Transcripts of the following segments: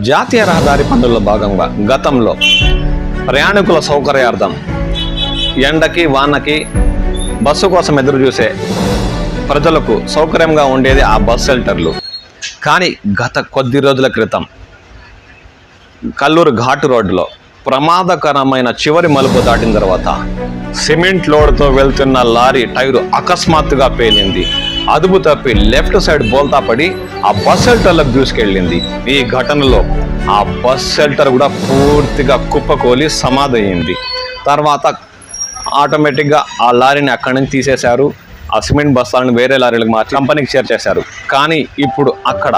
జాతీయ రహదారి పనుల్లో భాగంగా గతంలో ప్రయాణికుల సౌకర్యార్థం ఎండకి వానకి బస్సు కోసం ఎదురు చూసే ప్రజలకు సౌకర్యంగా ఉండేది ఆ బస్ షెల్టర్లు. కానీ గత కొద్ది రోజుల క్రితం కల్లూరు ఘాటు రోడ్డులో ప్రమాదకరమైన చివరి మలుపు దాటిన తర్వాత సిమెంట్ లోడ్తో వెళ్తున్న లారీ టైరు అకస్మాత్తుగా పేలింది. అదుపు తప్పి లెఫ్ట్ సైడ్ బోల్తా పడి ఆ బస్ షెల్టర్లకు దూసుకెళ్ళింది. ఈ ఘటనలో ఆ బస్ షెల్టర్ కూడా పూర్తిగా కుప్పకూలి సమాధయింది. తర్వాత ఆటోమేటిక్గా ఆ లారీని అక్కడి నుంచి తీసేశారు. ఆ సిమెంట్ బస్తాలను వేరే లారీలకు మార్చి కంపెనీకి షేర్ చేశారు. కానీ ఇప్పుడు అక్కడ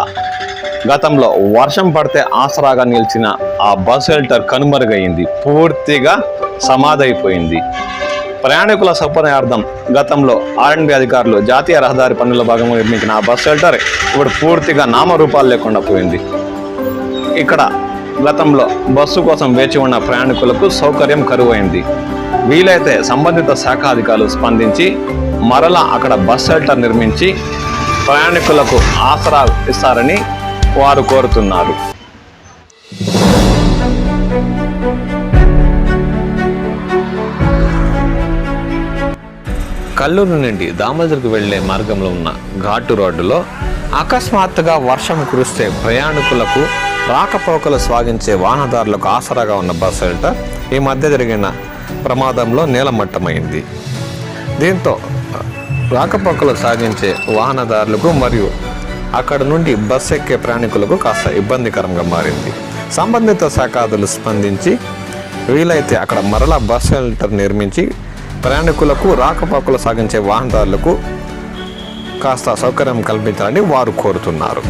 గతంలో వర్షం పడితే ఆసరాగా నిలిచిన ఆ బస్ షెల్టర్ కనుమరుగైంది, పూర్తిగా సమాధైపోయింది. ప్రయాణికుల సౌకర్యార్థం గతంలో R&B అధికారులు జాతీయ రహదారి పనుల భాగంగా నిర్మించిన ఆ బస్ షెల్టర్ ఇప్పుడు పూర్తిగా నామరూపాలు లేకుండా పోయింది. ఇక్కడ గతంలో బస్సు కోసం వేచి ఉన్న ప్రయాణికులకు సౌకర్యం కరువైంది. వీలైతే సంబంధిత శాఖ అధికారులు స్పందించి మరలా అక్కడ బస్ షెల్టర్ నిర్మించి ప్రయాణికులకు ఆసరా ఇస్తారని వారు కోరుతున్నారు. కల్లూరు నుండి దామోదర్కు వెళ్లే మార్గంలో ఉన్న ఘాటు రోడ్డులో అకస్మాత్తుగా వర్షం కురిస్తే ప్రయాణికులకు రాకపోకలు సాగించే వాహనదారులకు ఆసరాగా ఉన్న బస్ షెల్టర్ ఈ మధ్య జరిగిన ప్రమాదంలో నేలమట్టమైంది. దీంతో రాకపోకలు సాగించే వాహనదారులకు మరియు అక్కడ నుండి బస్ ఎక్కే ప్రయాణికులకు కాస్త ఇబ్బందికరంగా మారింది. సంబంధిత శాఖాదులు స్పందించి వీలైతే అక్కడ మరలా బస్ షెల్టర్ నిర్మించి ప్రయాణికులకు రాకపోకలు సాగించే వాహనదారులకు కాస్త సౌకర్యం కల్పించాలని వారు కోరుతున్నారు.